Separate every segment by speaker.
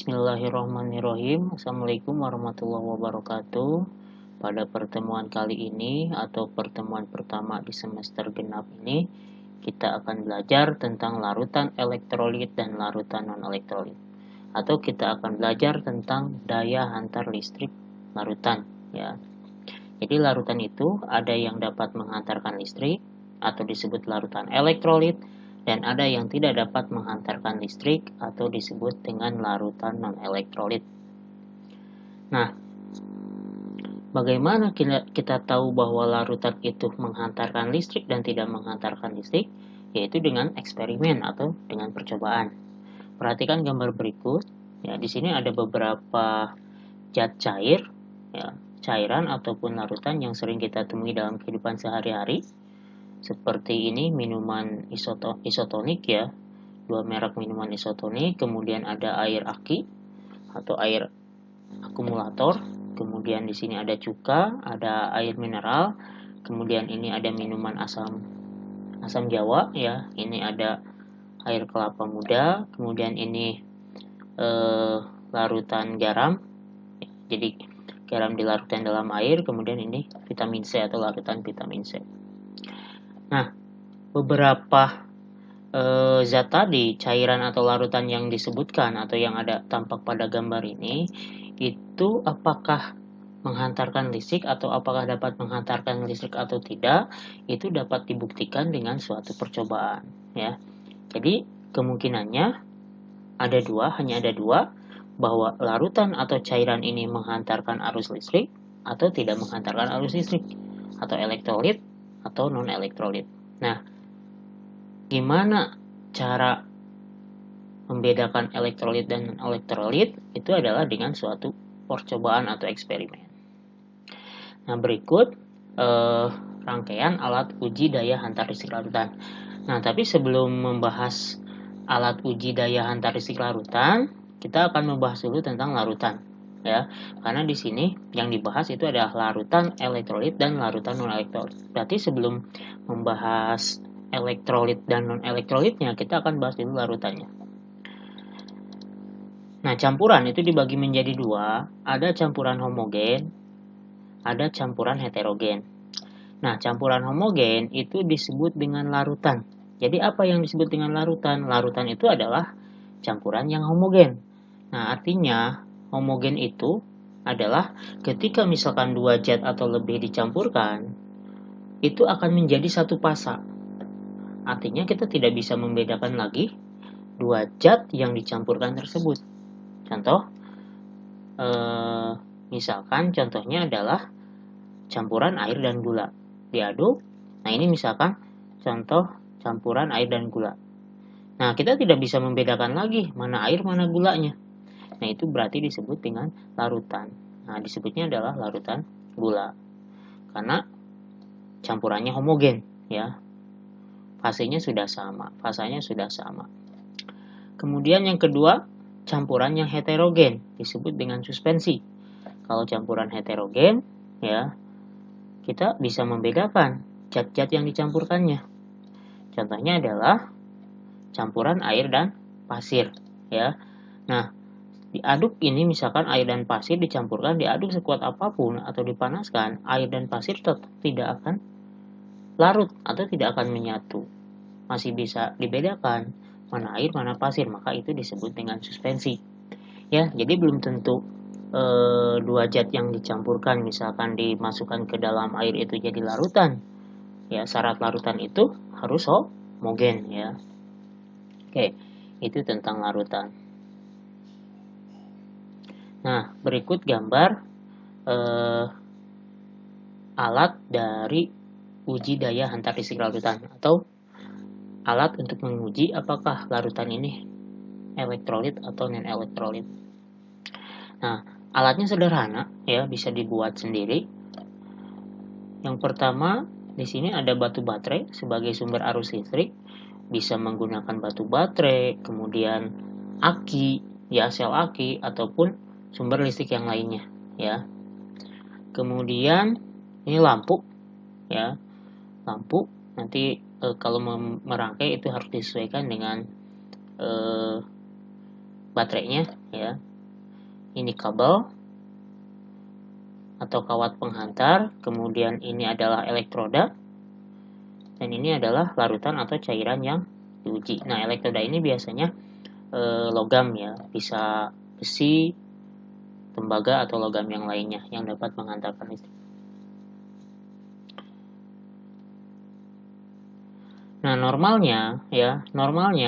Speaker 1: Bismillahirrahmanirrahim. Assalamualaikum warahmatullahi wabarakatuh. Pada pertemuan kali ini atau pertemuan pertama di semester genap ini, kita akan belajar tentang larutan elektrolit dan larutan non-elektrolit. Atau kita akan belajar tentang daya hantar listrik larutan, ya. Jadi larutan itu ada yang dapat menghantarkan listrik atau disebut larutan elektrolit, dan ada yang tidak dapat menghantarkan listrik atau disebut dengan larutan non-elektrolit. Nah, bagaimana kita tahu bahwa larutan itu menghantarkan listrik dan tidak menghantarkan listrik? Yaitu dengan eksperimen atau dengan percobaan. Perhatikan gambar berikut. Ya, di sini ada beberapa zat cair, ya, cairan ataupun larutan yang sering kita temui dalam kehidupan sehari-hari. Seperti ini minuman isotonik, ya, dua merek minuman isotonik, kemudian ada air aki atau air akumulator, kemudian di sini ada cuka, ada air mineral, kemudian ini ada minuman asam jawa, ya, ini ada air kelapa muda, kemudian ini larutan garam, jadi garam dilarutkan dalam air, kemudian ini vitamin C atau larutan vitamin C. Nah, beberapa zat tadi, cairan atau larutan yang disebutkan atau yang ada tampak pada gambar ini, itu apakah menghantarkan listrik atau apakah dapat menghantarkan listrik atau tidak, itu dapat dibuktikan dengan suatu percobaan, ya. Jadi kemungkinannya hanya ada dua, bahwa larutan atau cairan ini menghantarkan arus listrik atau tidak menghantarkan arus listrik, atau elektrolit atau non-elektrolit. Nah, gimana cara membedakan elektrolit dan non-elektrolit? Itu adalah dengan suatu percobaan atau eksperimen. Nah, berikut rangkaian alat uji daya hantar listrik larutan. Nah, tapi sebelum membahas alat uji daya hantar listrik larutan, kita akan membahas dulu tentang larutan, ya. Karena di sini yang dibahas itu adalah larutan elektrolit dan larutan non-elektrolit. Berarti sebelum membahas elektrolit dan non-elektrolitnya, kita akan bahas dulu larutannya. Nah, campuran itu dibagi menjadi dua, ada campuran homogen, ada campuran heterogen. Nah, campuran homogen itu disebut dengan larutan. Jadi apa yang disebut dengan larutan? Larutan itu adalah campuran yang homogen. Nah, artinya homogen itu adalah ketika misalkan dua zat atau lebih dicampurkan, itu akan menjadi satu fasa. Artinya kita tidak bisa membedakan lagi dua zat yang dicampurkan tersebut. Contoh, misalkan contohnya adalah campuran air dan gula diaduk. Nah, ini misalkan contoh campuran air dan gula. Nah, kita tidak bisa membedakan lagi mana air mana gulanya. Nah, itu berarti disebut dengan larutan. Nah, disebutnya adalah larutan gula. Karena campurannya homogen, ya. Fasanya sudah sama. Kemudian yang kedua, campuran yang heterogen disebut dengan suspensi. Kalau campuran heterogen, ya, kita bisa membedakan zat-zat yang dicampurkannya. Contohnya adalah campuran air dan pasir, ya. Nah, diaduk ini misalkan air dan pasir dicampurkan, diaduk sekuat apapun atau dipanaskan, air dan pasir tetap tidak akan larut atau tidak akan menyatu. Masih bisa dibedakan mana air mana pasir, maka itu disebut dengan suspensi. Ya, jadi belum tentu dua zat yang dicampurkan misalkan dimasukkan ke dalam air itu jadi larutan. Ya, syarat larutan itu harus homogen, ya. Oke, itu tentang larutan. Nah, berikut gambar alat dari uji daya hantar listrik larutan atau alat untuk menguji apakah larutan ini elektrolit atau non-elektrolit. Nah, alatnya sederhana, ya, bisa dibuat sendiri. Yang pertama, di sini ada batu baterai sebagai sumber arus listrik. Bisa menggunakan batu baterai, kemudian aki, ya, sel aki ataupun sumber listrik yang lainnya, ya. Kemudian ini lampu, ya. Lampu nanti kalau merangkai itu harus disesuaikan dengan baterainya, ya. ini kabel atau kawat penghantar, kemudian ini adalah elektroda, dan ini adalah larutan atau cairan yang diuji. Nah, elektroda ini biasanya logam ya, bisa besi, tembaga, atau logam yang lainnya yang dapat menghantarkan listrik. Nah, normalnya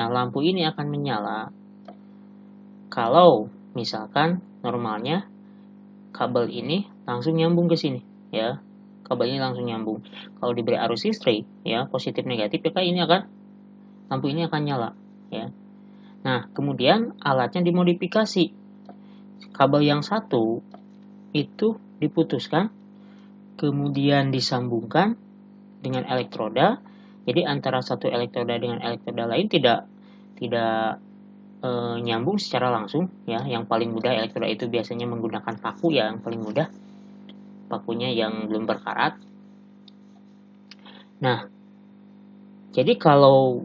Speaker 1: lampu ini akan menyala kalau misalkan normalnya kabel ini langsung nyambung ke sini ya. Kabel ini langsung nyambung. Kalau diberi arus listrik ya, positif negatif, maka lampu ini akan nyala ya. Nah, kemudian alatnya dimodifikasi. Kabel yang satu itu diputuskan, kemudian disambungkan dengan elektroda. Jadi antara satu elektroda dengan elektroda lain tidak nyambung secara langsung ya. Yang paling mudah elektroda itu biasanya menggunakan paku ya, yang paling mudah pakunya yang belum berkarat. Nah, jadi kalau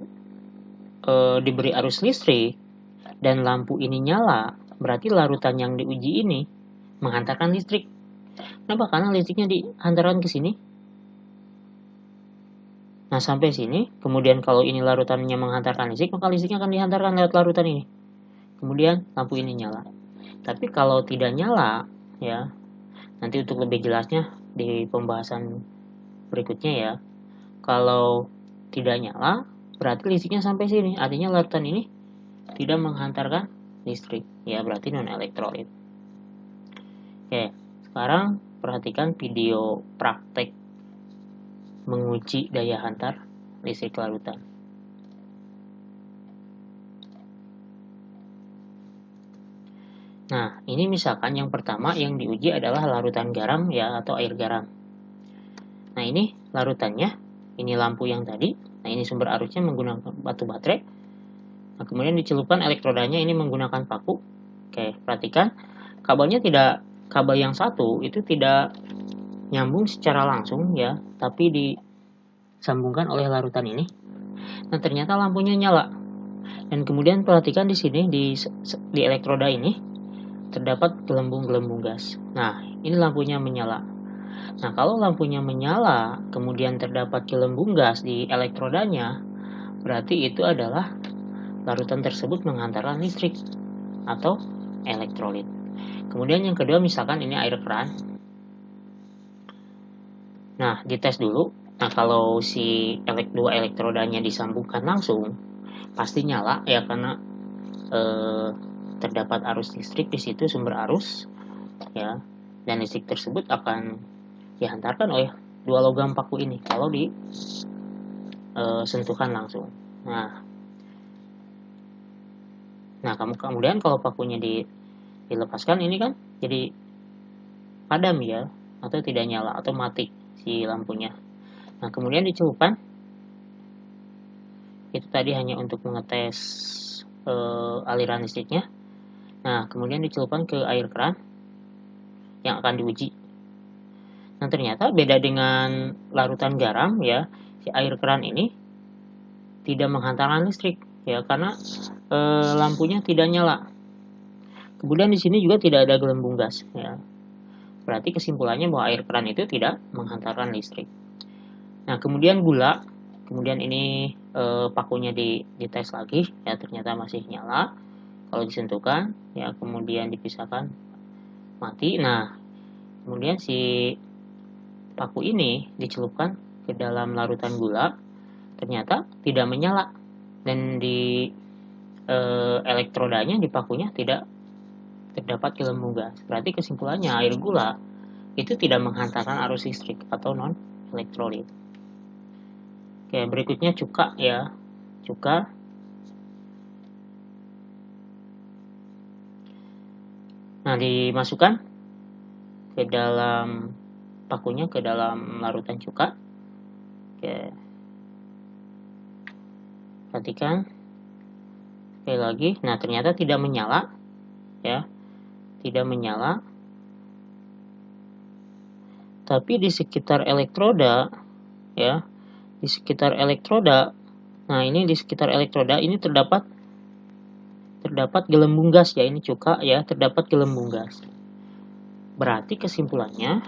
Speaker 1: diberi arus listrik dan lampu ini nyala, berarti larutan yang diuji ini menghantarkan listrik. Kenapa? Karena listriknya dihantarkan ke sini. Nah, sampai sini, kemudian kalau ini larutannya menghantarkan listrik, maka listriknya akan dihantarkan lewat larutan ini. Kemudian lampu ini nyala. Tapi kalau tidak nyala, ya, nanti untuk lebih jelasnya di pembahasan berikutnya ya. Kalau tidak nyala, berarti listriknya sampai sini. Artinya larutan ini tidak menghantarkan listrik. Ya, berarti non-elektrolit. Oke, sekarang perhatikan video praktek menguji daya hantar listrik larutan. Nah, ini misalkan yang pertama yang diuji adalah larutan garam ya, atau air garam. Nah, ini larutannya, ini lampu yang tadi. Nah, ini sumber arusnya menggunakan batu baterai. Nah, kemudian dicelupkan elektrodanya ini menggunakan paku. Oke, perhatikan kabel yang satu itu tidak nyambung secara langsung ya, tapi disambungkan oleh larutan ini. Nah, ternyata lampunya nyala. Dan kemudian perhatikan di sini di elektroda ini terdapat gelembung-gelembung gas. Nah, ini lampunya menyala. Nah, kalau lampunya menyala, kemudian terdapat gelembung gas di elektrodanya, berarti itu adalah larutan tersebut menghantarkan listrik atau elektrolit. Kemudian yang kedua, misalkan ini air keran. Nah, dites dulu. Nah, kalau si dua elektrodanya disambungkan langsung, pasti nyala ya, karena terdapat arus listrik di situ, sumber arus ya, dan listrik tersebut akan dihantarkan oleh dua logam paku ini kalau sentuhan langsung. Nah, kemudian kalau pakunya dilepaskan, ini kan jadi padam ya, atau tidak nyala atau mati si lampunya. Nah, kemudian dicelupkan, itu tadi hanya untuk mengetes aliran listriknya. Nah, kemudian dicelupkan ke air keran yang akan diuji. Nah, ternyata beda dengan larutan garam ya, si air keran ini tidak menghantarkan listrik ya, karena lampunya tidak nyala. Kemudian di sini juga tidak ada gelembung gas ya. Berarti kesimpulannya bahwa air keran itu tidak menghantarkan listrik. Nah, kemudian gula, kemudian ini pakunya dites lagi ya, ternyata masih nyala. Kalau disentuhkan ya, kemudian dipisahkan, mati. Nah, kemudian si paku ini dicelupkan ke dalam larutan gula, ternyata tidak menyala, dan di elektrodanya, di pakunya tidak terdapat gelembung gas. Berarti kesimpulannya air gula itu tidak menghantarkan arus listrik atau non elektrolit. Oke, berikutnya cuka ya. Cuka. Nah, dimasukkan ke dalam pakunya, ke dalam larutan cuka. Oke. Perhatikan. Sekali lagi. Nah, ternyata tidak menyala ya. Tidak menyala. Tapi di sekitar elektroda ya, di sekitar elektroda. Nah, ini di sekitar elektroda ini terdapat terdapat gelembung gas, ya ini cuka ya, terdapat gelembung gas. Berarti kesimpulannya,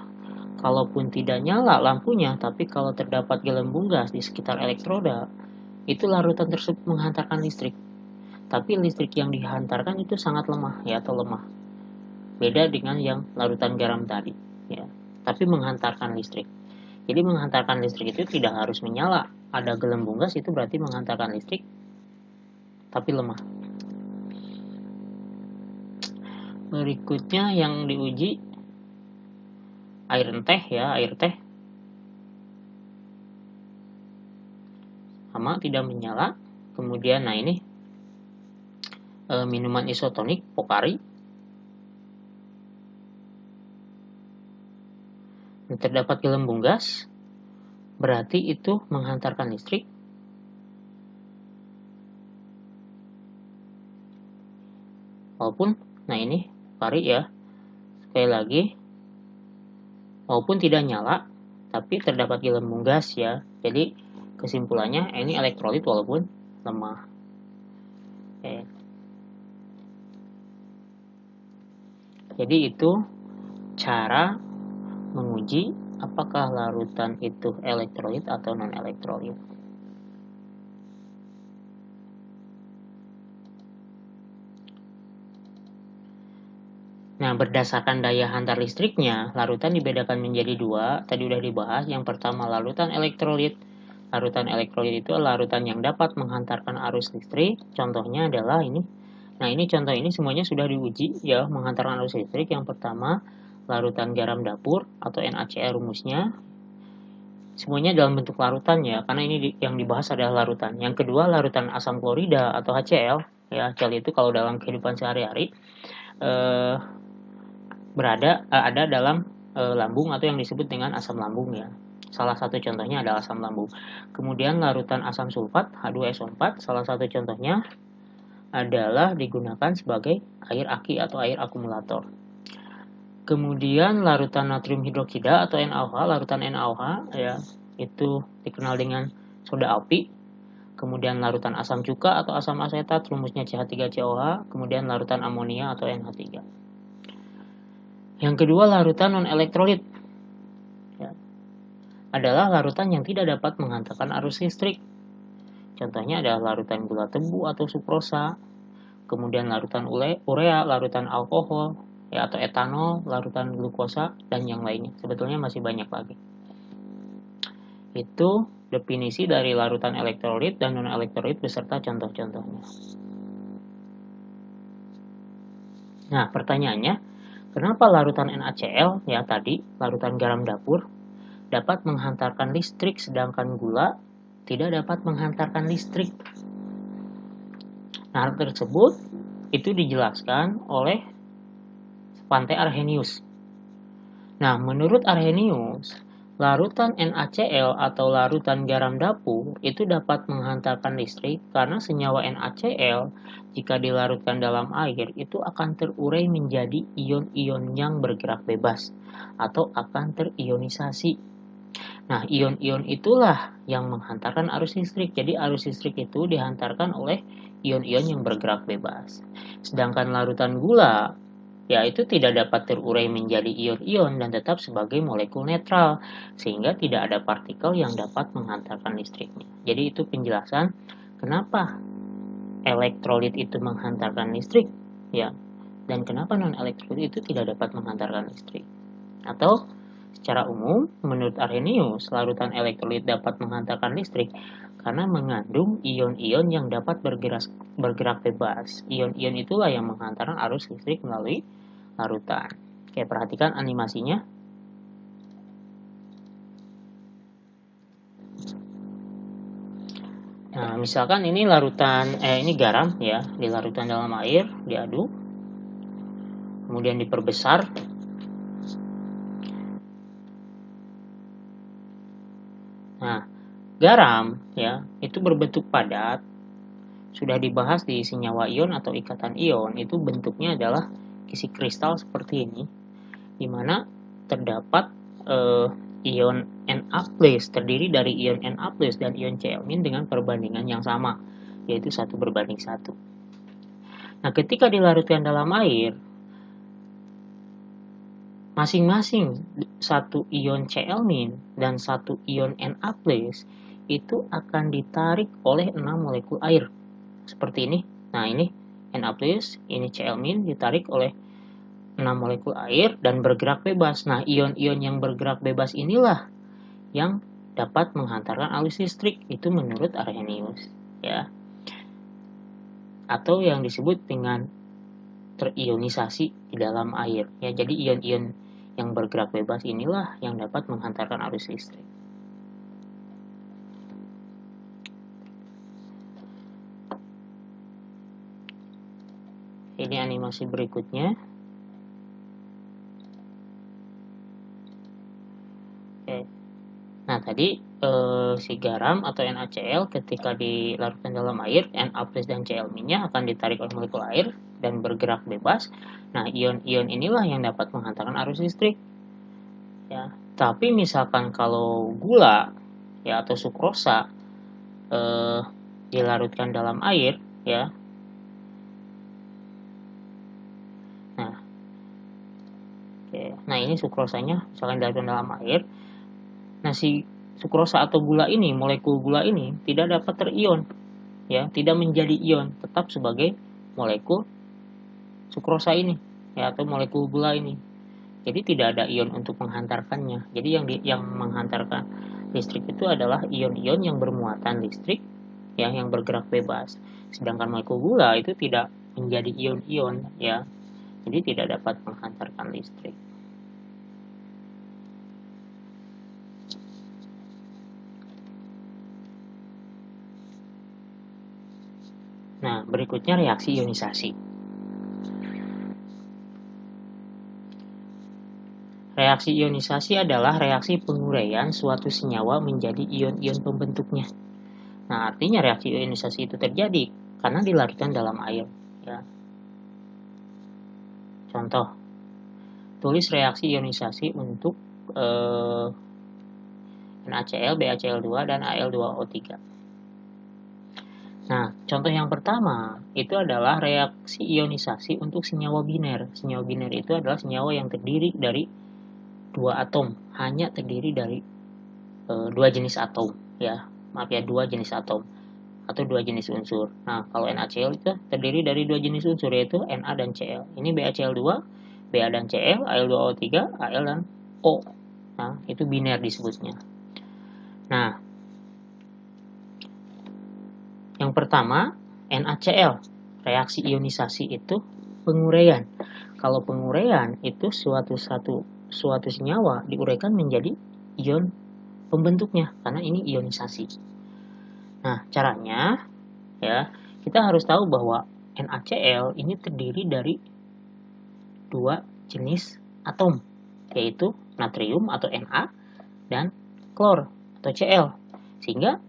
Speaker 1: kalaupun tidak nyala lampunya, tapi kalau terdapat gelembung gas di sekitar elektroda, itu larutan tersebut menghantarkan listrik. Tapi listrik yang dihantarkan itu sangat lemah ya, atau lemah. Beda dengan yang larutan garam tadi ya, tapi menghantarkan listrik. Jadi menghantarkan listrik itu tidak harus menyala. Ada gelembung gas itu berarti menghantarkan listrik, tapi lemah. Berikutnya yang diuji air teh ya, air teh sama tidak menyala. Kemudian nah ini minuman isotonik Pocari terdapat gelembung gas, berarti itu menghantarkan listrik. Walaupun nah ini Pocari ya, sekali lagi walaupun tidak nyala tapi terdapat gelembung gas ya. Jadi kesimpulannya ini elektrolit walaupun lemah. Oke. Jadi itu cara menguji apakah larutan itu elektrolit atau non elektrolit. Nah, berdasarkan daya hantar listriknya, larutan dibedakan menjadi dua. Tadi udah dibahas. Yang pertama larutan elektrolit. Larutan elektrolit itu larutan yang dapat menghantarkan arus listrik. Contohnya adalah ini. Nah, ini contoh ini semuanya sudah diuji ya, menghantarkan arus listrik. Yang pertama, larutan garam dapur atau NaCl rumusnya. Semuanya dalam bentuk larutan ya, karena ini yang dibahas adalah larutan. Yang kedua, larutan asam klorida atau HCl. Ya, HCl itu kalau dalam kehidupan sehari-hari ada dalam lambung atau yang disebut dengan asam lambung ya. Salah satu contohnya adalah asam lambung. Kemudian larutan asam sulfat H2SO4, salah satu contohnya adalah digunakan sebagai air aki atau air akumulator. Kemudian larutan natrium hidroksida atau NaOH, larutan NaOH ya, itu dikenal dengan soda api. Kemudian larutan asam cuka atau asam asetat, rumusnya CH3COH. Kemudian larutan amonia atau NH3. Yang kedua, larutan non-elektrolit ya, adalah larutan yang tidak dapat menghantarkan arus listrik. Contohnya adalah larutan gula tebu atau sukrosa, kemudian larutan urea, larutan alkohol ya, atau etanol, larutan glukosa, dan yang lainnya. Sebetulnya masih banyak lagi. Itu definisi dari larutan elektrolit dan non-elektrolit beserta contoh-contohnya. Nah, pertanyaannya, kenapa larutan NaCl, ya tadi, larutan garam dapur, dapat menghantarkan listrik sedangkan gula tidak dapat menghantarkan listrik? Nah, hal tersebut itu dijelaskan oleh Svante Arrhenius. Nah, menurut Arrhenius, larutan NaCl atau larutan garam dapur itu dapat menghantarkan listrik karena senyawa NaCl jika dilarutkan dalam air itu akan terurai menjadi ion-ion yang bergerak bebas atau akan terionisasi. Nah, ion-ion itulah yang menghantarkan arus listrik. Jadi arus listrik itu dihantarkan oleh ion-ion yang bergerak bebas. Sedangkan larutan gula ya itu tidak dapat terurai menjadi ion-ion dan tetap sebagai molekul netral, sehingga tidak ada partikel yang dapat menghantarkan listriknya. Jadi itu penjelasan kenapa elektrolit itu menghantarkan listrik, ya, dan kenapa non-elektrolit itu tidak dapat menghantarkan listrik. Atau secara umum, menurut Arrhenius, larutan elektrolit dapat menghantarkan listrik karena mengandung ion-ion yang dapat bergerak bebas. Ion-ion itulah yang menghantarkan arus listrik melalui larutan. Oke, perhatikan animasinya. Nah, misalkan ini ini garam ya, dilarutkan dalam air, diaduk, kemudian diperbesar. Nah, garam ya, itu berbentuk padat. Sudah dibahas di senyawa ion atau ikatan ion, itu bentuknya adalah kisi kristal seperti ini, di mana terdapat ion Na+, terdiri dari ion Na+ dan ion Cl- dengan perbandingan yang sama, yaitu 1:1. Nah, ketika dilarutkan dalam air, masing-masing satu ion Cl- dan satu ion Na+ itu akan ditarik oleh 6 molekul air. Seperti ini. Nah, ini Na+, ini Cl- ditarik oleh 6 molekul air dan bergerak bebas. Nah, ion-ion yang bergerak bebas inilah yang dapat menghantarkan arus listrik, itu menurut Arrhenius, ya. Atau yang disebut dengan terionisasi di dalam air, ya. Jadi ion-ion yang bergerak bebas inilah yang dapat menghantarkan arus listrik. Ini animasi berikutnya. Oke. Nah, tadi si garam atau NaCl ketika dilarutkan dalam air, Na+ dan Cl-nya akan ditarik oleh molekul air dan bergerak bebas. Nah, ion-ion inilah yang dapat menghantarkan arus listrik, ya. Tapi misalkan kalau gula, ya, atau sukrosa dilarutkan dalam air, ya. Nah, ini sukrosanya misalkan dilarutkan dalam air. Nah, si sukrosa atau gula ini, molekul gula ini tidak dapat terion, ya, tidak menjadi ion, tetap sebagai molekul sukrosa ini, ya, atau molekul gula ini. Jadi tidak ada ion untuk menghantarkannya. Jadi yang menghantarkan listrik itu adalah ion-ion yang bermuatan listrik, ya, yang bergerak bebas. Sedangkan molekul gula itu tidak menjadi ion-ion, ya. Jadi tidak dapat menghantarkan listrik. Nah, berikutnya reaksi ionisasi. Reaksi ionisasi adalah reaksi penguraian suatu senyawa menjadi ion-ion pembentuknya. Nah, artinya reaksi ionisasi itu terjadi karena dilarutkan dalam air, ya. Contoh, tulis reaksi ionisasi untuk NaCl, BaCl2, dan Al2O3. Nah, contoh yang pertama itu adalah reaksi ionisasi untuk senyawa biner. Senyawa biner itu adalah senyawa yang terdiri dari dua atom, hanya terdiri dari dua jenis atom, ya. Maaf ya, dua jenis atom atau dua jenis unsur. Nah, kalau NaCl itu terdiri dari dua jenis unsur, yaitu Na dan Cl. Ini BaCl2, Ba dan Cl, Al2O3, Al dan O. Nah, itu biner disebutnya. Nah, yang pertama, NaCl. Reaksi ionisasi itu penguraian. Kalau penguraian itu suatu senyawa diuraikan menjadi ion pembentuknya, karena ini ionisasi. Nah, caranya, ya, kita harus tahu bahwa NaCl ini terdiri dari dua jenis atom, yaitu natrium atau Na dan klor atau Cl. Sehingga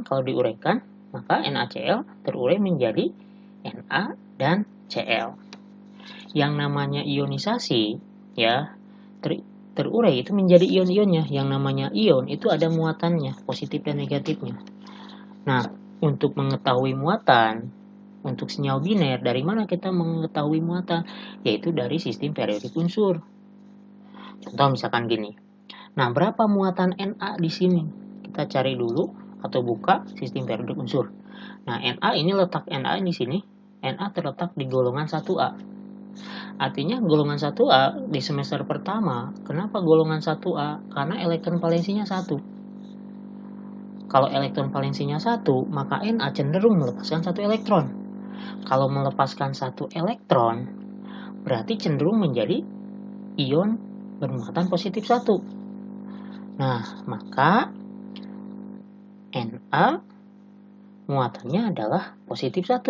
Speaker 1: kalau diuraikan, maka NaCl terurai menjadi Na dan Cl. Yang namanya ionisasi, ya, terurai itu menjadi ion-ionnya. Yang namanya ion itu ada muatannya, positif dan negatifnya. Nah, untuk mengetahui muatan untuk senyawa biner, dari mana kita mengetahui muatan? Yaitu dari sistem periodik unsur. Contoh misalkan gini. Nah, berapa muatan Na di sini? Kita cari dulu atau buka sistem periodik unsur. Nah, Na ini letak Na di sini. Na terletak di golongan 1A. Artinya golongan 1A di semester pertama, kenapa golongan 1A? Karena elektron valensinya 1. Kalau elektron valensinya 1, maka Na cenderung melepaskan 1 elektron. Kalau melepaskan 1 elektron, berarti cenderung menjadi ion bermuatan positif 1. Nah, maka Na muatannya adalah positif 1.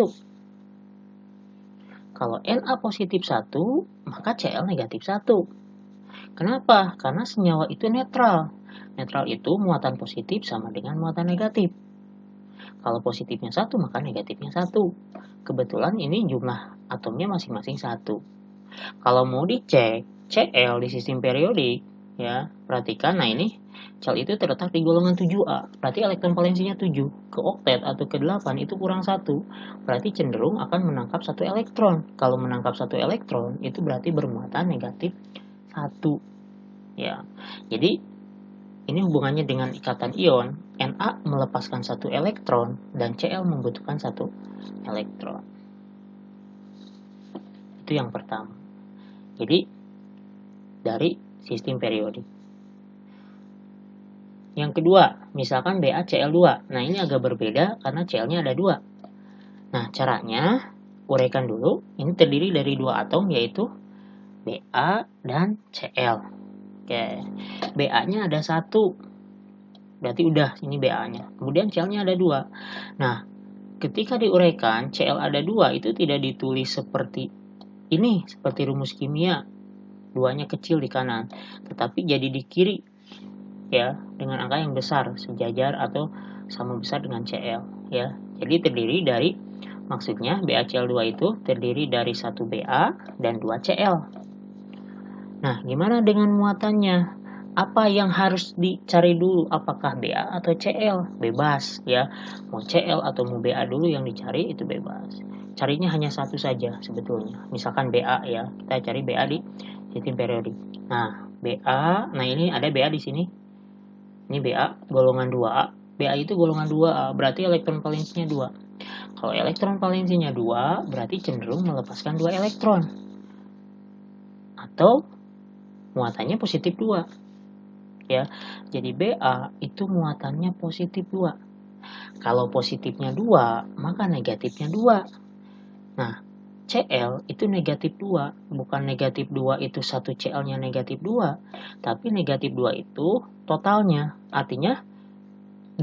Speaker 1: Kalau Na positif 1, maka Cl negatif 1. Kenapa? Karena senyawa itu netral. Netral itu muatan positif sama dengan muatan negatif. Kalau positifnya 1, maka negatifnya 1. Kebetulan ini jumlah atomnya masing-masing 1. Kalau mau dicek Cl di sistem periodik, ya, perhatikan, nah ini Cell itu terletak di golongan 7A, berarti elektron valensinya 7. Ke oktet atau ke 8 itu kurang 1, berarti cenderung akan menangkap 1 elektron. Kalau menangkap 1 elektron, itu berarti bermuatan negatif 1. Ya, jadi ini hubungannya dengan ikatan ion, Na melepaskan 1 elektron, dan Cl membutuhkan 1 elektron. Itu yang pertama. Jadi, dari sistem periodik. Yang kedua, misalkan BaCl2. Nah, ini agak berbeda karena Cl-nya ada 2. Nah, caranya, uraikan dulu. Ini terdiri dari 2 atom, yaitu Ba dan Cl. Oke, Ba-nya ada 1. Berarti udah, ini Ba-nya. Kemudian Cl-nya ada 2. Nah, ketika diuraikan, Cl ada 2, itu tidak ditulis seperti ini, seperti rumus kimia. 2-nya kecil di kanan, tetapi jadi di kiri. Ya, dengan angka yang besar, sejajar atau sama besar dengan Cl, ya. Jadi terdiri dari, maksudnya BaCl2 itu terdiri dari 1 Ba dan 2 Cl. Nah, gimana dengan muatannya? Apa yang harus dicari dulu? Apakah Ba atau Cl? Bebas, ya. Mau Cl atau mau Ba dulu yang dicari, itu bebas. Carinya hanya satu saja sebetulnya. Misalkan Ba, ya. Kita cari Ba di sistem periodik. Nah, Ba, nah ini ada Ba di sini. Ini Ba golongan 2A. Ba itu golongan 2A, berarti elektron valensinya 2. Kalau elektron valensinya 2, berarti cenderung melepaskan 2 elektron. Atau muatannya positif 2. Ya. Jadi Ba itu muatannya positif 2. Kalau positifnya 2, maka negatifnya 2. Nah, Cl itu negatif 2. Bukan negatif 2 itu 1 Cl-nya negatif 2. Tapi negatif 2 itu totalnya. Artinya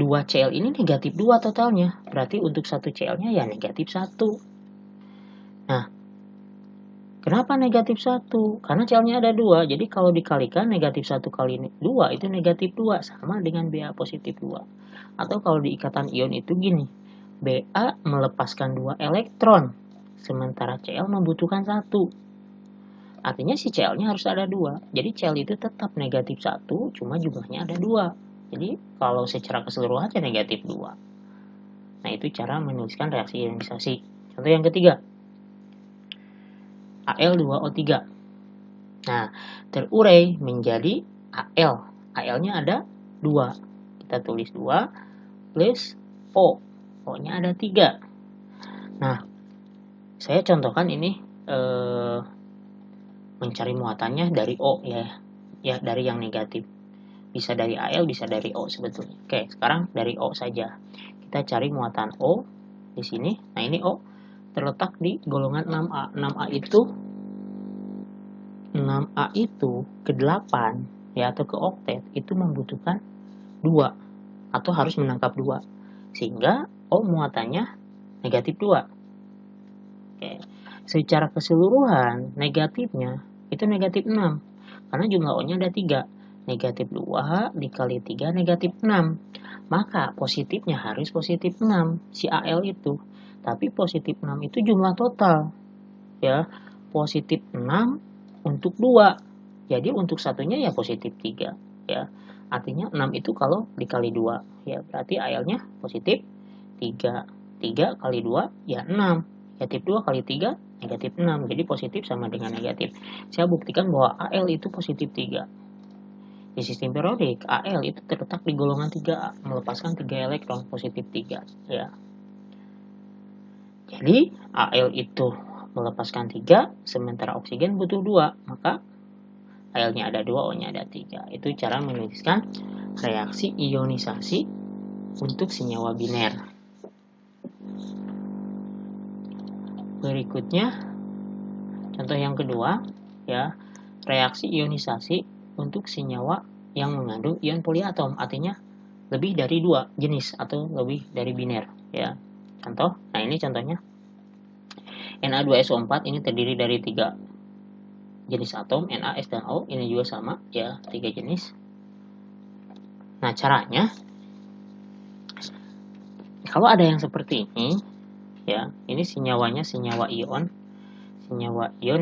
Speaker 1: 2 Cl ini negatif 2 totalnya. Berarti untuk 1 Cl-nya ya negatif 1. Nah, kenapa negatif 1? Karena Cl-nya ada 2. Jadi kalau dikalikan negatif 1 kali 2 itu negatif 2. Sama dengan Ba positif 2. Atau kalau di ikatan ion itu gini. Ba melepaskan 2 elektron. Sementara Cl membutuhkan 1. Artinya si Cl-nya harus ada 2. Jadi Cl itu tetap negatif 1, cuma jumlahnya ada 2. Jadi kalau secara keseluruhan ya negatif 2. Nah, itu cara menuliskan reaksi ionisasi. Contoh yang ketiga. Al2O3. Nah, terurai menjadi Al. Al-nya ada 2. Kita tulis 2 plus O. O-nya ada 3. Nah, saya contohkan ini mencari muatannya dari O, ya. Ya, dari yang negatif. Bisa dari Al, bisa dari O sebetulnya. Oke, sekarang dari O saja. Kita cari muatan O di sini. Nah, ini O terletak di golongan 6A. 6A itu ke 8, ya, atau ke oktet itu membutuhkan 2 atau harus menangkap 2. Sehingga O muatannya negatif 2. Oke. Secara keseluruhan negatifnya itu negatif 6. Karena jumlah O-nya ada 3. Negatif 2 dikali 3 negatif 6. Maka positifnya harus positif 6. Si Al itu. Tapi positif 6 itu jumlah total. Ya. Positif 6 untuk 2. Jadi untuk satunya ya positif 3. Ya. Artinya 6 itu kalau dikali 2. Ya, berarti Al-nya positif 3. 3 kali 2 ya 6. Negatif 2 kali 3 negatif 6. Jadi positif sama dengan negatif. Saya buktikan bahwa Al itu positif 3. Di sistem periodik, Al itu terletak di golongan 3A, melepaskan 3 elektron, positif 3. Ya. Jadi Al itu melepaskan 3, sementara oksigen butuh 2. Maka Al-nya ada 2, O-nya ada 3. Itu cara menuliskan reaksi ionisasi untuk senyawa biner. Berikutnya, contoh yang kedua, ya, reaksi ionisasi untuk senyawa yang mengandung ion poliatom, artinya lebih dari 2 jenis atau lebih dari biner, ya. Contoh, nah ini contohnya. Na2SO4 ini terdiri dari 3 jenis atom, Na, S, dan O, ini juga sama, ya, 3 jenis. Nah, caranya, kalau ada yang seperti ini, ya, ini senyawanya senyawa ion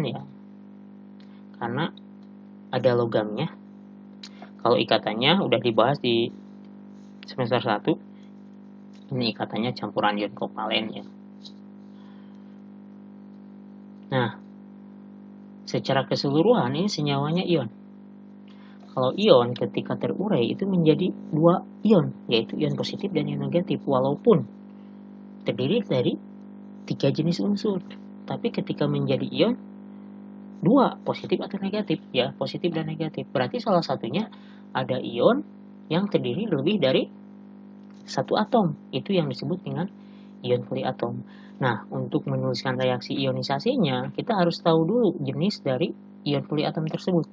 Speaker 1: ya, karena ada logamnya. Kalau ikatannya udah dibahas di semester 1. Ini ikatannya campuran ion kovalen ya. Nah, secara keseluruhan ini senyawanya ion. Kalau ion ketika terurai itu menjadi 2 ion, yaitu ion positif dan ion negatif, walaupun terdiri dari 3 jenis unsur. Tapi ketika menjadi ion, 2 positif atau negatif ya, positif dan negatif. Berarti salah satunya ada ion yang terdiri lebih dari 1 atom. Itu yang disebut dengan ion poliatom. Nah, untuk menuliskan reaksi ionisasinya, kita harus tahu dulu jenis dari ion poliatom tersebut.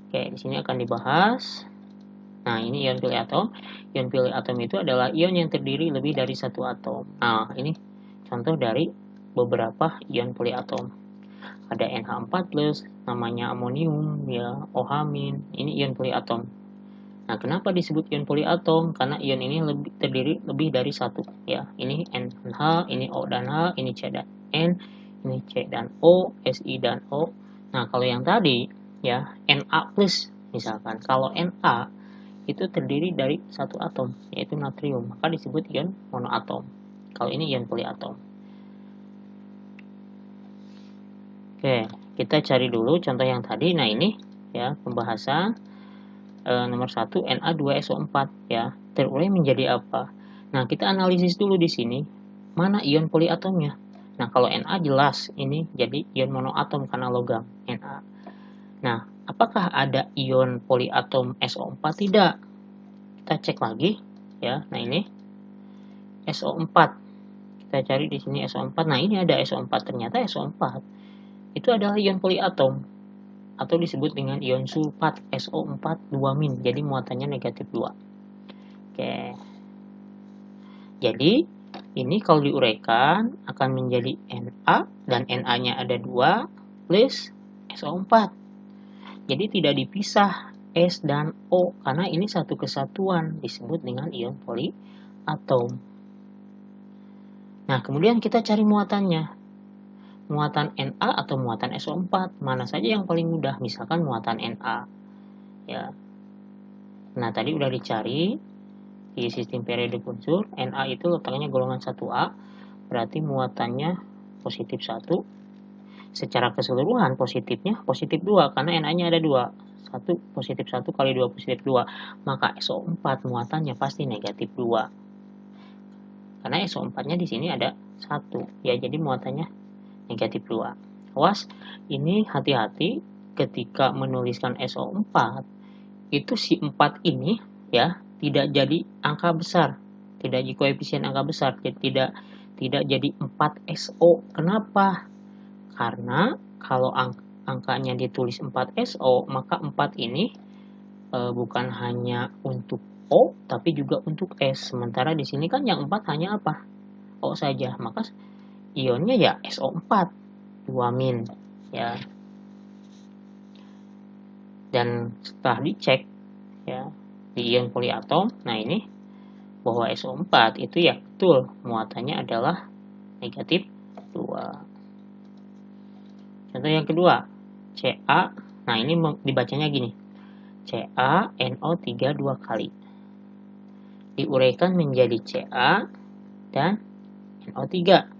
Speaker 1: Oke, di sini akan dibahas. Nah, ini ion poliatom. Ion poliatom itu adalah ion yang terdiri lebih dari 1 atom. Nah, ini contoh dari beberapa ion poliatom. Ada NH4+, namanya amonium, ya, OH-. Ini ion poliatom. Nah, kenapa disebut ion poliatom? Karena ion ini terdiri lebih dari 1. Ya, ini NH, ini O dan H, ini C dan N, ini C dan O, Si dan O. Nah, kalau yang tadi, ya, Na+, misalkan. Kalau Na itu terdiri dari 1 atom, yaitu natrium. Maka disebut ion monoatom. Kalau ini ion poliatom. Oke, kita cari dulu contoh yang tadi. Nah, ini ya, pembahasan nomor 1 Na2SO4 ya, terurai menjadi apa? Nah, kita analisis dulu di sini mana ion poliatomnya. Nah, kalau Na jelas ini jadi ion monoatom karena logam Na. Nah, apakah ada ion poliatom SO4? Tidak. Kita cek lagi ya. Nah, ini SO4. Kita cari di sini SO4. Nah, ini ada SO4. Ternyata SO4 itu adalah ion poliatom atau disebut dengan ion sulfat SO4 2-. Jadi muatannya negatif 2. Oke. Jadi ini kalau diuraikan akan menjadi Na dan Na-nya ada 2 plus SO4. Jadi tidak dipisah S dan O karena ini satu kesatuan disebut dengan ion poliatom. Nah, kemudian kita cari muatannya. Muatan Na atau muatan SO4, mana saja yang paling mudah? Misalkan muatan Na. Ya. Nah, tadi udah dicari di sistem periodik unsur, Na itu letaknya golongan 1A, berarti muatannya positif 1. Secara keseluruhan positifnya positif 2 karena Na-nya ada 2. 1 positif 1 kali 2 positif 2. Maka SO4 muatannya pasti negatif 2. Karena SO4-nya di sini ada 1. Ya, jadi muatannya negatif 2. Awas, ini hati-hati ketika menuliskan SO4, itu si 4 ini ya tidak jadi angka besar, tidak jadi koefisien angka besar, tidak jadi 4SO. Kenapa? Karena kalau angkanya ditulis 4SO, maka 4 ini bukan hanya untuk O, tapi juga untuk S. Sementara di sini kan yang 4 hanya apa? O saja. Maka ionnya ya SO4 2- ya. Dan setelah dicek ya di ion poliatom, nah ini bahwa SO4 itu ya betul muatannya adalah negatif 2. Contoh yang kedua, Ca. Nah, ini dibacanya gini. CaNO3 2 kali. Diuraikan menjadi Ca dan NO3.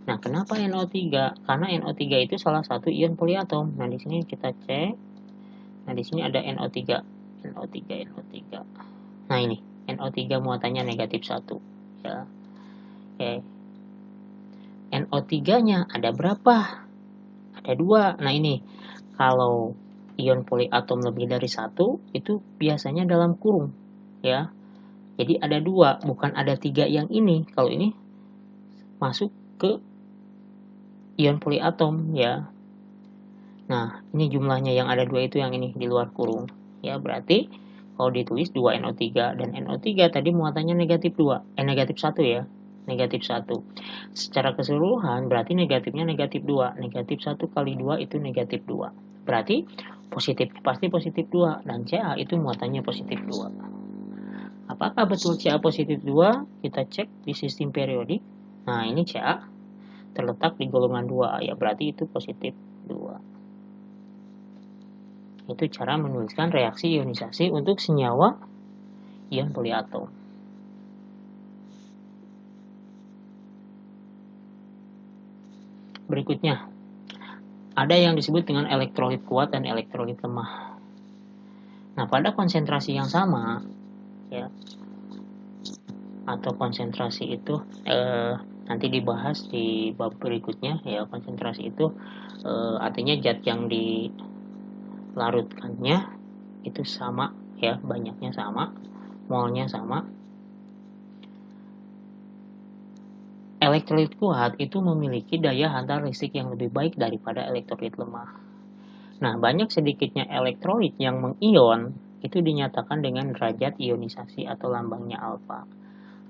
Speaker 1: Nah, kenapa NO3? Karena NO3 itu salah satu ion poliatom. Nah, di sini kita cek. Nah, di sini ada NO3. Nah, ini NO3 muatannya negatif 1. Ya. Oke. NO3-nya ada berapa? Ada 2. Nah, ini kalau ion poliatom lebih dari 1 itu biasanya dalam kurung. Ya. Jadi ada 2, bukan ada 3 yang ini. Kalau ini masuk ke ion poliatom ya. Nah, ini jumlahnya yang ada 2 itu yang ini di luar kurung. Ya, berarti kalau ditulis 2NO3 dan NO3 tadi muatannya negatif 2. Negatif 1 ya. Negatif 1. Secara keseluruhan berarti negatifnya negatif 2. Negatif 1 kali 2 itu negatif 2. Berarti positifnya pasti positif 2 dan Ca itu muatannya positif 2. Apakah betul Ca positif 2? Kita cek di sistem periodik. Nah, ini Ca terletak di golongan 2, ya berarti itu positif 2. Itu cara menuliskan reaksi ionisasi untuk senyawa ion poliatom. Berikutnya, ada yang disebut dengan elektrolit kuat dan elektrolit lemah. Nah, pada konsentrasi yang sama, ya, atau konsentrasi itu nanti dibahas di bab berikutnya, ya. Konsentrasi itu artinya zat yang dilarutkannya itu sama, ya, banyaknya sama, molnya sama. Elektrolit kuat itu memiliki daya hantar listrik yang lebih baik daripada elektrolit lemah. Nah, banyak sedikitnya elektrolit yang mengion itu dinyatakan dengan derajat ionisasi atau lambangnya alfa.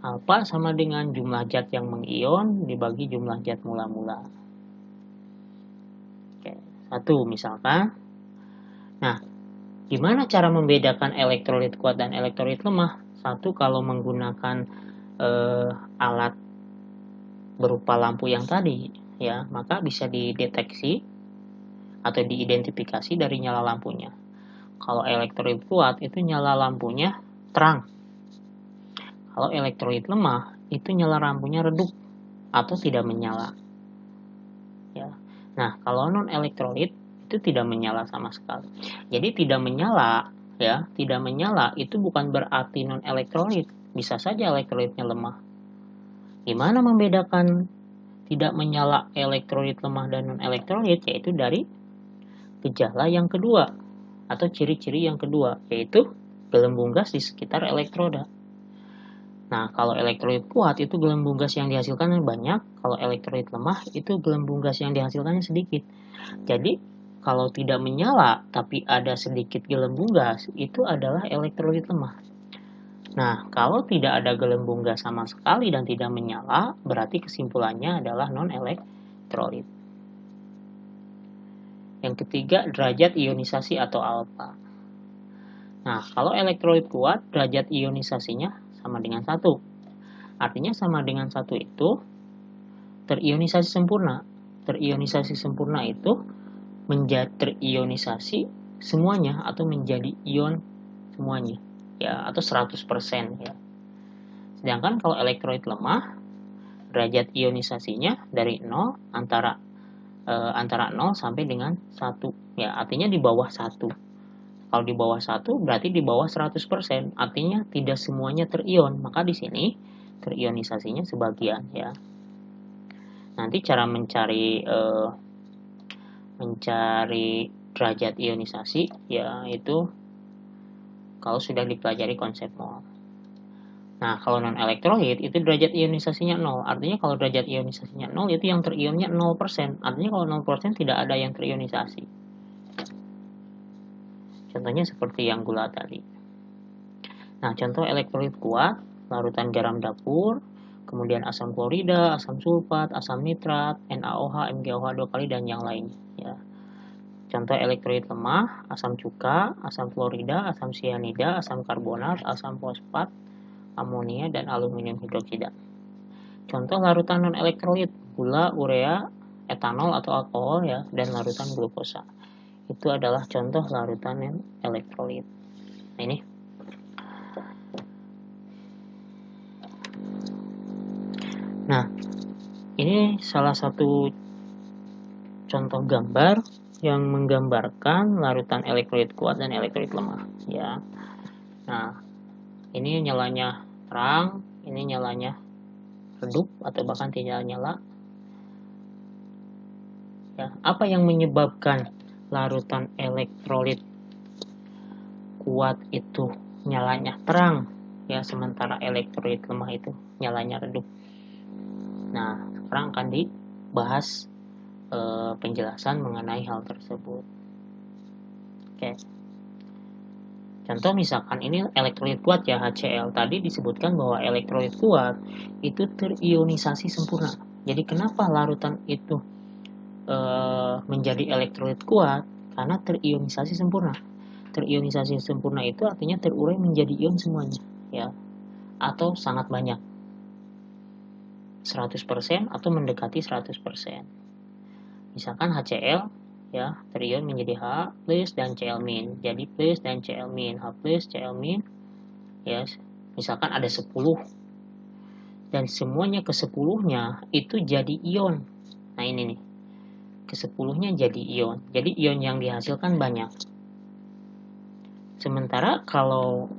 Speaker 1: Alfa sama dengan jumlah zat yang mengion dibagi jumlah zat mula-mula. Oke, 1 misalkan. Nah, gimana cara membedakan elektrolit kuat dan elektrolit lemah? 1, kalau menggunakan alat berupa lampu yang tadi, ya, maka bisa dideteksi atau diidentifikasi dari nyala lampunya. Kalau elektrolit kuat itu nyala lampunya terang. Kalau elektrolit lemah itu nyala lampunya redup atau tidak menyala. Ya. Nah, kalau non elektrolit itu tidak menyala sama sekali. Jadi tidak menyala, ya, tidak menyala itu bukan berarti non elektrolit. Bisa saja elektrolitnya lemah. Gimana membedakan tidak menyala elektrolit lemah dan non elektrolit? Yaitu dari gejala yang kedua atau ciri-ciri yang kedua, yaitu gelembung gas di sekitar elektroda. Nah, kalau elektrolit kuat itu gelembung gas yang dihasilkan banyak, kalau elektrolit lemah itu gelembung gas yang dihasilkannya sedikit. Jadi, kalau tidak menyala tapi ada sedikit gelembung gas, itu adalah elektrolit lemah. Nah, kalau tidak ada gelembung gas sama sekali dan tidak menyala, berarti kesimpulannya adalah non-elektrolit. Yang ketiga, derajat ionisasi atau alfa. Nah, kalau elektrolit kuat, derajat ionisasinya sama dengan 1. Artinya sama dengan 1 itu terionisasi sempurna. Terionisasi sempurna itu menjadi terionisasi semuanya atau menjadi ion semuanya, ya, atau 100%, ya. Sedangkan kalau elektrolit lemah, derajat ionisasinya dari 0 antara 0 sampai dengan 1, ya, artinya di bawah 1. Kalau di bawah 1 berarti di bawah 100%, artinya tidak semuanya terion, maka di sini terionisasinya sebagian, ya. Nanti cara mencari derajat ionisasi, yaitu kalau sudah dipelajari konsep mol. Nah, kalau non-elektrolit itu derajat ionisasinya 0. Artinya kalau derajat ionisasinya 0 itu yang terionnya 0%. Artinya kalau 0% tidak ada yang terionisasi. Contohnya seperti yang gula tadi. Nah, contoh elektrolit kuat, larutan garam dapur, kemudian asam klorida, asam sulfat, asam nitrat, NaOH, MgOH 2 kali, dan yang lainnya, ya. Contoh elektrolit lemah, asam cuka, asam klorida, asam sianida, asam karbonat, asam fosfat, amonia, dan aluminium hidroksida. Contoh larutan non-elektrolit, gula, urea, etanol atau alkohol, ya, dan larutan glukosa. Itu adalah contoh larutan non-elektrolit. Nah, ini salah satu contoh gambar yang menggambarkan larutan elektrolit kuat dan elektrolit lemah, ya. Nah, ini nyalanya terang, ini nyalanya redup atau bahkan tidak nyala. Ya, apa yang menyebabkan larutan elektrolit kuat itu nyalanya terang, ya, sementara elektrolit lemah itu nyalanya redup? Nah, sekarang akan dibahas penjelasan mengenai hal tersebut. Oke. Contoh misalkan ini elektrolit kuat, ya, HCl. Tadi disebutkan bahwa elektrolit kuat itu terionisasi sempurna. Jadi kenapa larutan itu menjadi elektrolit kuat? Karena terionisasi sempurna. Terionisasi sempurna itu artinya terurai menjadi ion semuanya, ya, atau sangat banyak, 100% atau mendekati 100%. Misalkan HCl, ya, terion menjadi H plus dan Cl min. Jadi plus dan Cl min, H plus Cl min, ya. Misalkan ada 10 dan semuanya ke 10-nya itu jadi ion. Nah, ini nih. Ke 10-nya jadi ion. Jadi ion yang dihasilkan banyak. Sementara kalau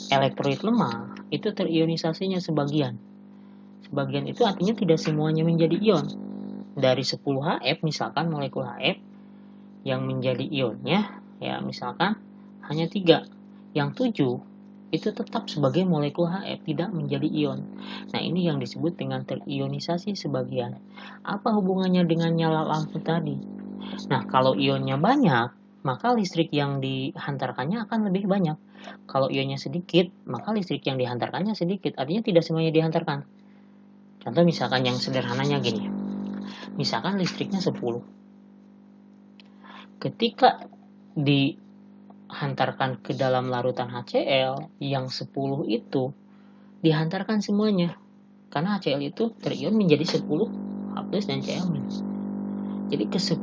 Speaker 1: elektrolit lemah itu terionisasinya sebagian. Sebagian itu artinya tidak semuanya menjadi ion. Dari 10 Hf misalkan molekul Hf yang menjadi ionnya ya misalkan hanya 3. Yang 7 itu tetap sebagai molekul Hf tidak menjadi ion. Nah, ini yang disebut dengan terionisasi sebagian. Apa hubungannya dengan nyala lampu tadi? Nah, kalau ionnya banyak, maka listrik yang dihantarkannya akan lebih banyak. Kalau ionnya sedikit, maka listrik yang dihantarkannya sedikit. Artinya tidak semuanya dihantarkan. Contoh misalkan yang sederhananya gini. Misalkan listriknya 10. Ketika dihantarkan ke dalam larutan HCl, yang 10 itu dihantarkan semuanya. Karena HCl itu terion menjadi 10 H+ dan Cl-. Jadi ke 10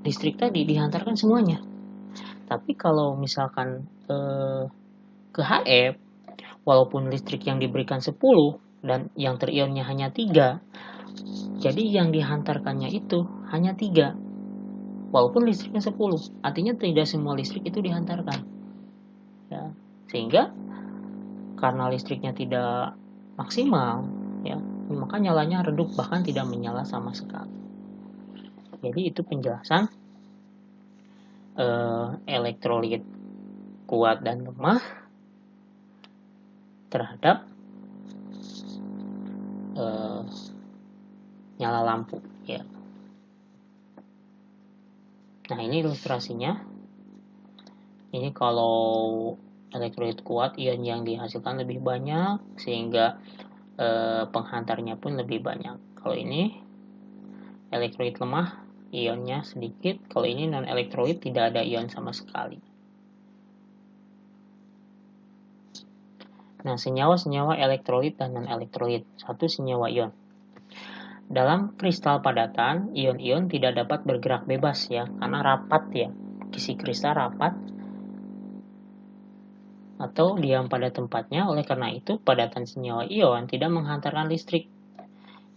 Speaker 1: listrik tadi dihantarkan semuanya. Tapi kalau misalkan ke Hf, walaupun listrik yang diberikan 10 dan yang terionnya hanya 3, jadi yang dihantarkannya itu hanya 3. Walaupun listriknya 10, artinya tidak semua listrik itu dihantarkan. Ya, sehingga karena listriknya tidak maksimal, ya, maka nyalanya redup bahkan tidak menyala sama sekali. Jadi itu penjelasan elektrolit kuat dan lemah terhadap nyala lampu, ya. Nah, ini ilustrasinya. Ini kalau elektrolit kuat, ion yang dihasilkan lebih banyak sehingga penghantarnya pun lebih banyak. Kalau ini elektrolit lemah, ionnya sedikit. Kalau ini non elektrolit, tidak ada ion sama sekali. Nah, senyawa-senyawa elektrolit dan non-elektrolit. 1. Senyawa ion. Dalam kristal padatan, ion-ion tidak dapat bergerak bebas ya, karena rapat ya. Isi kristal rapat atau diam pada tempatnya. Oleh karena itu, padatan senyawa ion tidak menghantarkan listrik.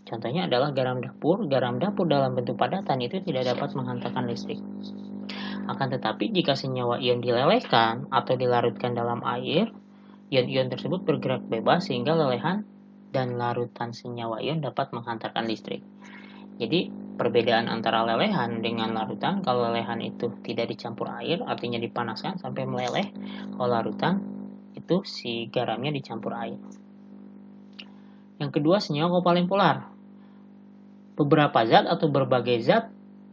Speaker 1: Contohnya adalah garam dapur. Garam dapur dalam bentuk padatan itu tidak dapat menghantarkan listrik. Akan tetapi, jika senyawa ion dilelehkan atau dilarutkan dalam air, ion-ion tersebut bergerak bebas sehingga lelehan dan larutan senyawa ion dapat menghantarkan listrik. Jadi, perbedaan antara lelehan dengan larutan, kalau lelehan itu tidak dicampur air, artinya dipanaskan sampai meleleh. Kalau larutan, itu si garamnya dicampur air. Yang kedua, senyawa kovalen polar. Beberapa zat atau berbagai zat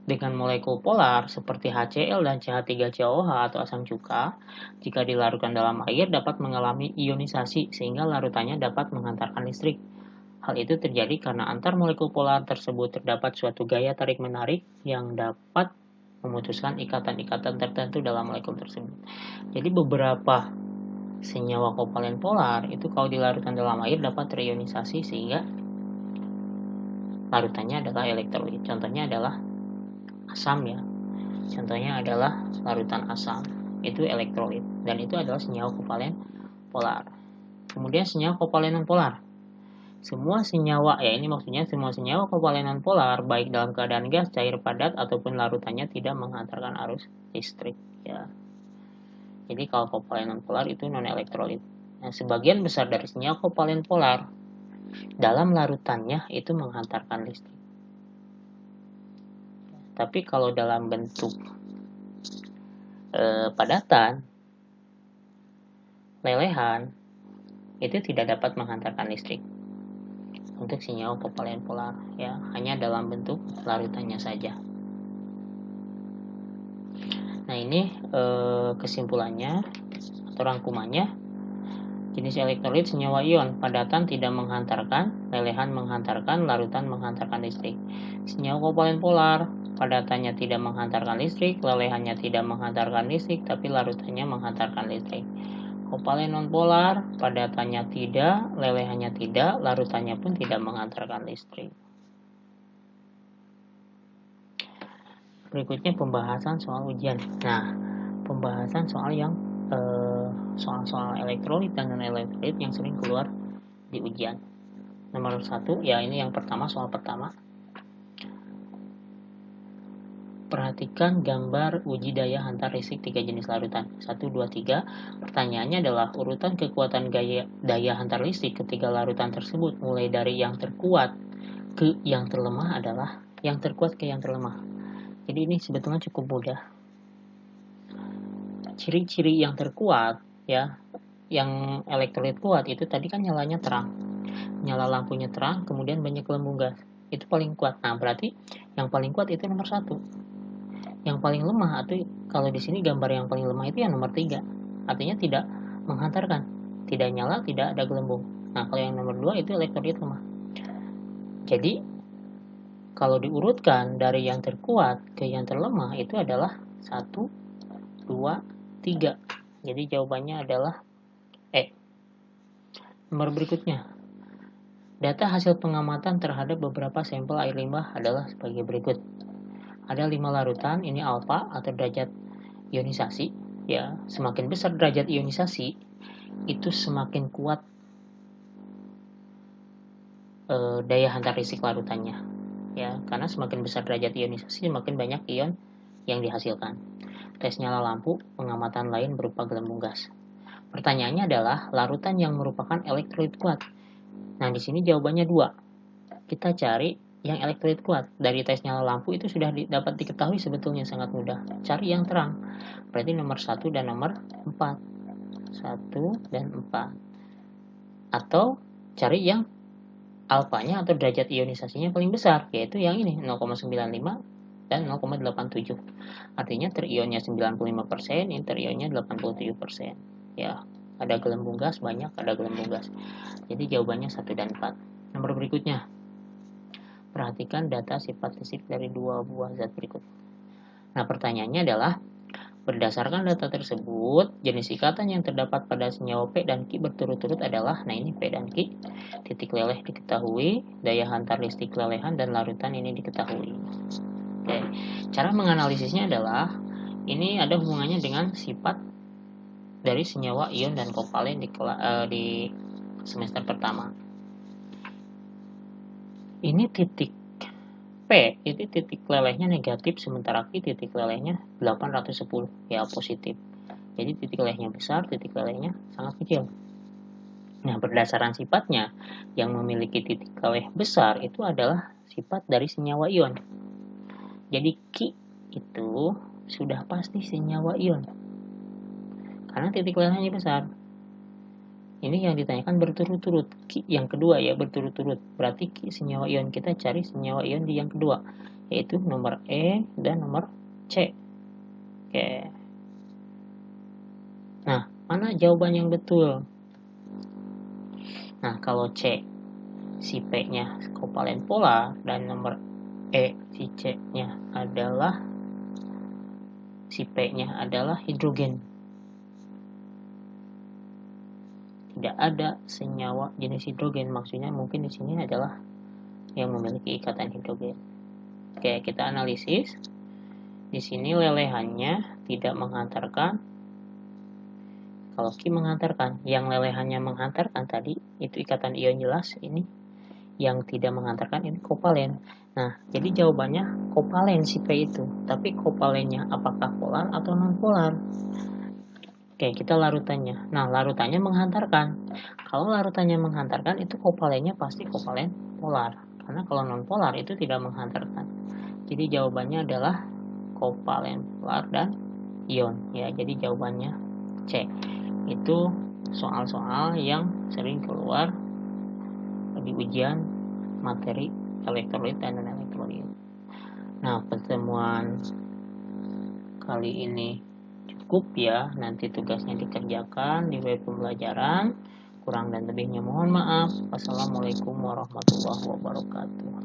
Speaker 1: dengan molekul polar seperti HCl dan CH3COH atau asam cuka, jika dilarutkan dalam air dapat mengalami ionisasi sehingga larutannya dapat menghantarkan listrik. Hal itu terjadi karena antar molekul polar tersebut terdapat suatu gaya tarik-menarik yang dapat memutuskan ikatan-ikatan tertentu dalam molekul tersebut. Jadi beberapa senyawa kovalen polar itu kalau dilarutkan dalam air dapat terionisasi sehingga larutannya adalah elektrolit. Contohnya adalah asam ya. Contohnya adalah larutan asam. Itu elektrolit dan itu adalah senyawa kovalen polar. Kemudian senyawa kovalen non-polar. Semua senyawa, ya ini maksudnya semua senyawa kovalen non-polar baik dalam keadaan gas, cair, padat ataupun larutannya tidak menghantarkan arus listrik ya. Jadi kalau kovalen non-polar itu non-elektrolit. Nah, sebagian besar dari senyawa kovalen polar dalam larutannya itu menghantarkan listrik. Tapi kalau dalam bentuk padatan, lelehan, itu tidak dapat menghantarkan listrik untuk senyawa kovalen polar ya, hanya dalam bentuk larutannya saja. Nah, ini kesimpulannya atau rangkumannya. Jenis elektrolit senyawa ion, padatan tidak menghantarkan, lelehan menghantarkan, larutan menghantarkan listrik. Senyawa kovalen polar, padatannya tidak menghantarkan listrik, lelehannya tidak menghantarkan listrik, tapi larutannya menghantarkan listrik. Kovalen nonpolar, padatannya tidak, lelehannya tidak, larutannya pun tidak menghantarkan listrik. Berikutnya pembahasan soal ujian. Nah, pembahasan soal yang soal-soal elektrolit dan non-elektrolit yang sering keluar di ujian. Nomor 1, ya ini yang pertama, soal pertama. Perhatikan gambar uji daya hantar listrik 3 jenis larutan. 1, 2, 3. Pertanyaannya adalah urutan kekuatan daya hantar listrik ketiga larutan tersebut mulai dari yang terkuat ke yang terlemah adalah yang terkuat ke yang terlemah. Jadi ini sebetulnya cukup mudah. Ciri-ciri yang terkuat, ya, yang elektrolit kuat itu tadi kan nyalanya terang. Nyala lampunya terang, kemudian banyak gelembung gas. Itu paling kuat. Nah, berarti yang paling kuat itu nomor 1. Yang paling lemah, atau kalau di sini gambar yang paling lemah itu yang nomor 3. Artinya tidak menghantarkan. Tidak nyala, tidak ada gelembung. Nah, kalau yang nomor 2 itu elektrolit lemah. Jadi, kalau diurutkan dari yang terkuat ke yang terlemah itu adalah 1, 2, 3. Jadi jawabannya adalah E. Nomor berikutnya. Data hasil pengamatan terhadap beberapa sampel air limbah adalah sebagai berikut. Ada 5 larutan, ini alfa atau derajat ionisasi. Ya, semakin besar derajat ionisasi, itu semakin kuat daya hantar listrik larutannya. Ya, karena semakin besar derajat ionisasi, semakin banyak ion yang dihasilkan. Tes nyala lampu, pengamatan lain berupa gelembung gas. Pertanyaannya adalah larutan yang merupakan elektrolit kuat. Nah, di sini jawabannya 2. Kita cari yang elektrolit kuat. Dari tes nyala lampu itu sudah dapat diketahui sebetulnya sangat mudah. Cari yang terang. Berarti nomor 1 dan nomor 4. 1 dan 4. Atau cari yang alfanya atau derajat ionisasinya paling besar, yaitu yang ini 0,95 dan 0,87. Artinya terionnya 95%, interionnya 87%. Ya, ada gelembung gas, banyak ada gelembung gas. Jadi jawabannya 1 dan 4. Nomor berikutnya. Perhatikan data sifat listrik dari 2 buah zat berikut. Nah, pertanyaannya adalah, berdasarkan data tersebut, jenis ikatan yang terdapat pada senyawa P dan Q berturut-turut adalah, nah ini P dan Q, titik leleh diketahui, daya hantar listrik lelehan dan larutan ini diketahui. Oke, cara menganalisisnya adalah, ini ada hubungannya dengan sifat dari senyawa ion dan kovalen di semester pertama. Ini titik P, itu titik lelehnya negatif, sementara Q titik lelehnya 810, ya positif. Jadi titik lelehnya besar, titik lelehnya sangat kecil. Nah, berdasarkan sifatnya, yang memiliki titik leleh besar itu adalah sifat dari senyawa ion. Jadi Q itu sudah pasti senyawa ion, karena titik lelehnya besar. Ini yang ditanyakan berturut-turut. Yang kedua ya, berturut-turut. Berarti senyawa ion, kita cari senyawa ion di yang kedua, yaitu nomor E dan nomor C. Oke. Nah, mana jawaban yang betul? Nah, kalau C, si P-nya kovalen polar, dan nomor E, si C-nya adalah, si P-nya adalah hidrogen. Tidak ada senyawa jenis hidrogen, maksudnya mungkin di sini adalah yang memiliki ikatan hidrogen. Oke, kita analisis. Di sini lelehannya tidak menghantarkan. Kalau Q menghantarkan, yang lelehannya menghantarkan tadi itu ikatan ion jelas, ini yang tidak menghantarkan ini kovalen. Nah, jadi jawabannya kovalen si P itu. Tapi kovalennya apakah polar atau non polar? Oke, kita larutannya. Nah, larutannya menghantarkan. Kalau larutannya menghantarkan, itu kovalennya pasti kovalen polar. Karena kalau non-polar itu tidak menghantarkan. Jadi jawabannya adalah kovalen polar dan ion. Ya, jadi jawabannya C. Itu soal-soal yang sering keluar di ujian materi elektrolit dan non-elektrolit. Nah, pertemuan kali ini cukup ya, nanti tugasnya dikerjakan di web pembelajaran. Kurang dan lebihnya mohon maaf. Wassalamualaikum warahmatullahi wabarakatuh.